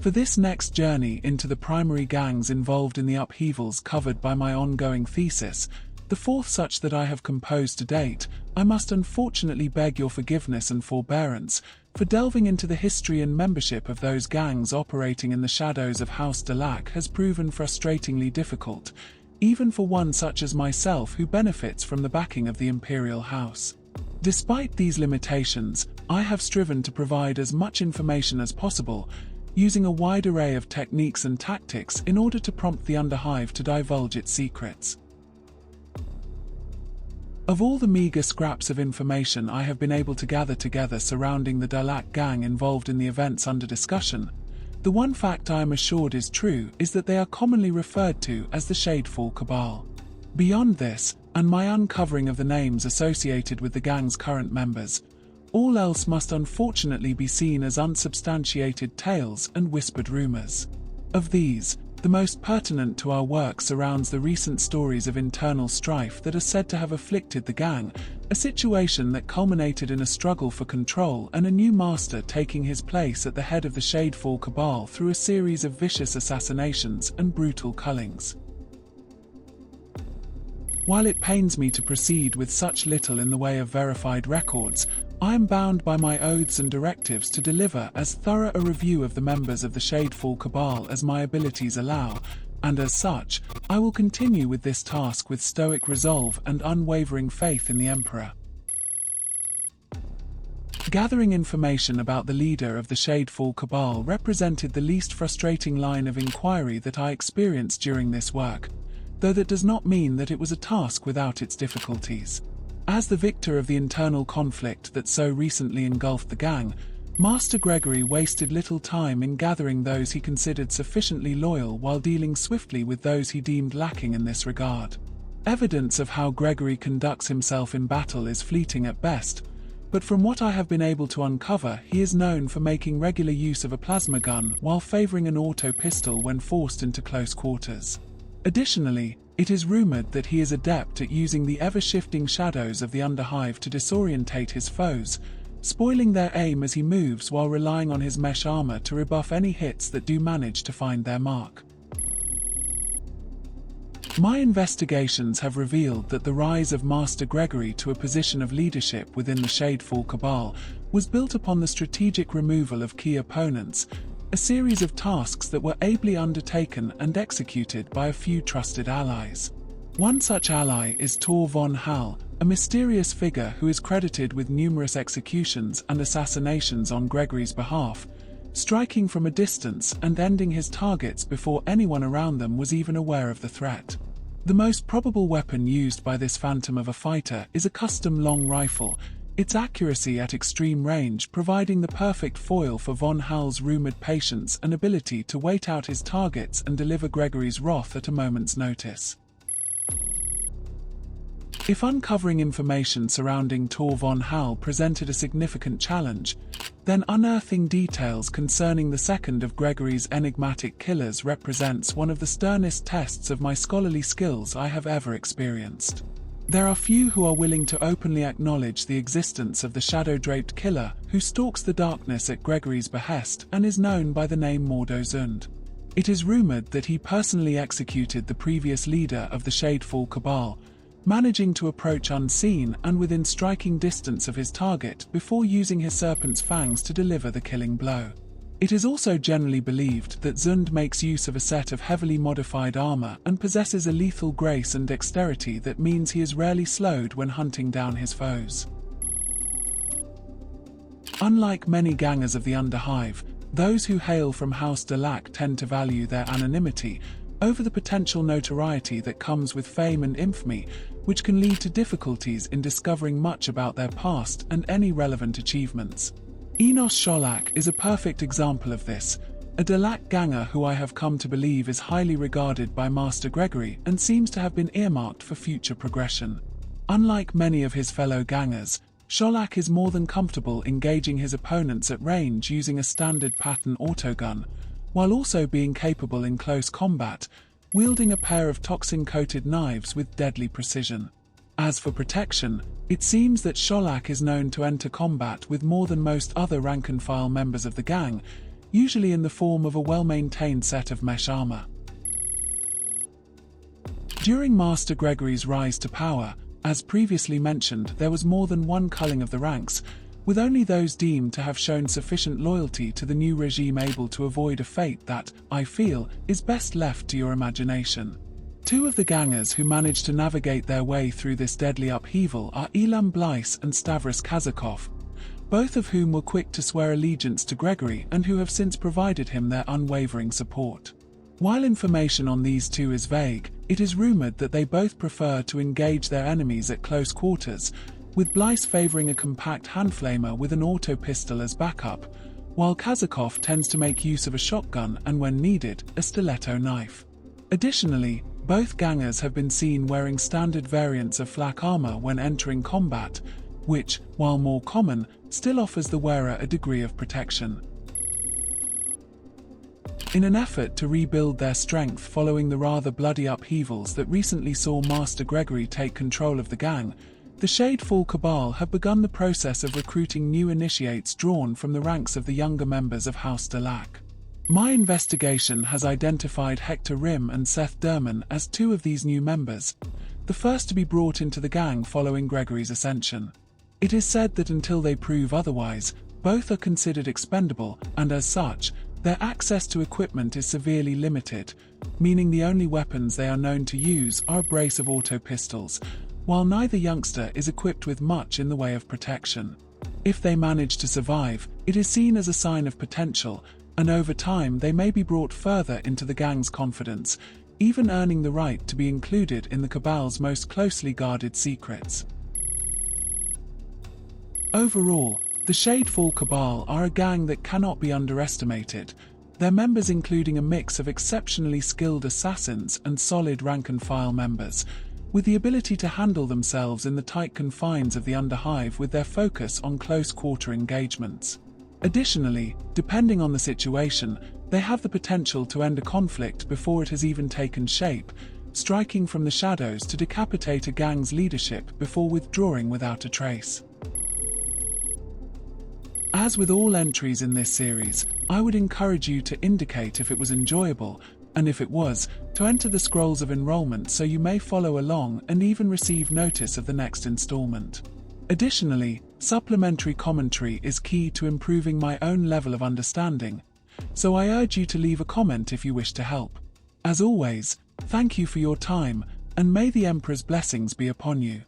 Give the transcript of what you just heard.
For this next journey into the primary gangs involved in the upheavals covered by my ongoing thesis, the fourth such that I have composed to date, I must unfortunately beg your forgiveness and forbearance for delving into the history and membership of those gangs operating in the shadows of House Delaque has proven frustratingly difficult, even for one such as myself who benefits from the backing of the Imperial House. Despite these limitations, I have striven to provide as much information as possible, using a wide array of techniques and tactics in order to prompt the Underhive to divulge its secrets. Of all the meager scraps of information I have been able to gather together surrounding the Delaque gang involved in the events under discussion, the one fact I am assured is true is that they are commonly referred to as the SHADEFALL Cabal. Beyond this, and my uncovering of the names associated with the gang's current members, all else must unfortunately be seen as unsubstantiated tales and whispered rumors. Of these, the most pertinent to our work surrounds the recent stories of internal strife that are said to have afflicted the gang, a situation that culminated in a struggle for control and a new master taking his place at the head of the SHADEFALL Cabal through a series of vicious assassinations and brutal cullings. While it pains me to proceed with such little in the way of verified records, I am bound by my oaths and directives to deliver as thorough a review of the members of the SHADEFALL Cabal as my abilities allow, and as such, I will continue with this task with stoic resolve and unwavering faith in the Emperor. Gathering information about the leader of the SHADEFALL Cabal represented the least frustrating line of inquiry that I experienced during this work, though that does not mean that it was a task without its difficulties. As the victor of the internal conflict that so recently engulfed the gang, Master Gregory wasted little time in gathering those he considered sufficiently loyal while dealing swiftly with those he deemed lacking in this regard. Evidence of how Gregory conducts himself in battle is fleeting at best, but from what I have been able to uncover, he is known for making regular use of a plasma gun while favoring an auto pistol when forced into close quarters. Additionally, it is rumored that he is adept at using the ever-shifting shadows of the Underhive to disorientate his foes, spoiling their aim as he moves while relying on his mesh armor to rebuff any hits that do manage to find their mark. My investigations have revealed that the rise of Master Gregory to a position of leadership within the SHADEFALL Cabal was built upon the strategic removal of key opponents, a series of tasks that were ably undertaken and executed by a few trusted allies. One such ally is Tor von Hall, a mysterious figure who is credited with numerous executions and assassinations on Gregory's behalf, striking from a distance and ending his targets before anyone around them was even aware of the threat. The most probable weapon used by this phantom of a fighter is a custom long rifle, its accuracy at extreme range providing the perfect foil for von Hall's rumored patience and ability to wait out his targets and deliver Gregory's wrath at a moment's notice. If uncovering information surrounding Tor von Hall presented a significant challenge, then unearthing details concerning the second of Gregory's enigmatic killers represents one of the sternest tests of my scholarly skills I have ever experienced. There are few who are willing to openly acknowledge the existence of the shadow-draped killer who stalks the darkness at Gregory's behest and is known by the name Mordo Zund. It is rumored that he personally executed the previous leader of the SHADEFALL Cabal, managing to approach unseen and within striking distance of his target before using his serpent's fangs to deliver the killing blow. It is also generally believed that Zund makes use of a set of heavily modified armor and possesses a lethal grace and dexterity that means he is rarely slowed when hunting down his foes. Unlike many gangers of the Underhive, those who hail from House Delaque tend to value their anonymity over the potential notoriety that comes with fame and infamy, which can lead to difficulties in discovering much about their past and any relevant achievements. Enos Sholak is a perfect example of this, a Delaque ganger who I have come to believe is highly regarded by Master Gregory and seems to have been earmarked for future progression. Unlike many of his fellow gangers, Sholak is more than comfortable engaging his opponents at range using a standard pattern autogun, while also being capable in close combat, wielding a pair of toxin-coated knives with deadly precision. As for protection, it seems that Sholak is known to enter combat with more than most other rank-and-file members of the gang, usually in the form of a well-maintained set of mesh armor. During Master Gregory's rise to power, as previously mentioned, there was more than one culling of the ranks, with only those deemed to have shown sufficient loyalty to the new regime able to avoid a fate that, I feel, is best left to your imagination. Two of the gangers who managed to navigate their way through this deadly upheaval are Elam Blyce and Stavros Kazakov, both of whom were quick to swear allegiance to Gregory and who have since provided him their unwavering support. While information on these two is vague, it is rumored that they both prefer to engage their enemies at close quarters, with Blyce favoring a compact handflamer with an auto pistol as backup, while Kazakov tends to make use of a shotgun and, when needed, a stiletto knife. Additionally, both gangers have been seen wearing standard variants of flak armor when entering combat, which, while more common, still offers the wearer a degree of protection. In an effort to rebuild their strength following the rather bloody upheavals that recently saw Master Gregory take control of the gang, the Shadefall Cabal have begun the process of recruiting new initiates drawn from the ranks of the younger members of House Delaque. My investigation has identified Hector Rim and Seth Derman as two of these new members, the first to be brought into the gang following Gregory's ascension. It is said that until they prove otherwise, both are considered expendable, and as such, their access to equipment is severely limited, meaning the only weapons they are known to use are a brace of auto pistols, while neither youngster is equipped with much in the way of protection. If they manage to survive, it is seen as a sign of potential, and over time they may be brought further into the gang's confidence, even earning the right to be included in the Cabal's most closely guarded secrets. Overall, the Shadefall Cabal are a gang that cannot be underestimated, their members including a mix of exceptionally skilled assassins and solid rank-and-file members, with the ability to handle themselves in the tight confines of the Underhive with their focus on close-quarter engagements. Additionally, depending on the situation, they have the potential to end a conflict before it has even taken shape, striking from the shadows to decapitate a gang's leadership before withdrawing without a trace. As with all entries in this series, I would encourage you to indicate if it was enjoyable, and if it was, to enter the scrolls of enrollment so you may follow along and even receive notice of the next installment. Additionally, supplementary commentary is key to improving my own level of understanding, so I urge you to leave a comment if you wish to help. As always, thank you for your time, and may the Emperor's blessings be upon you.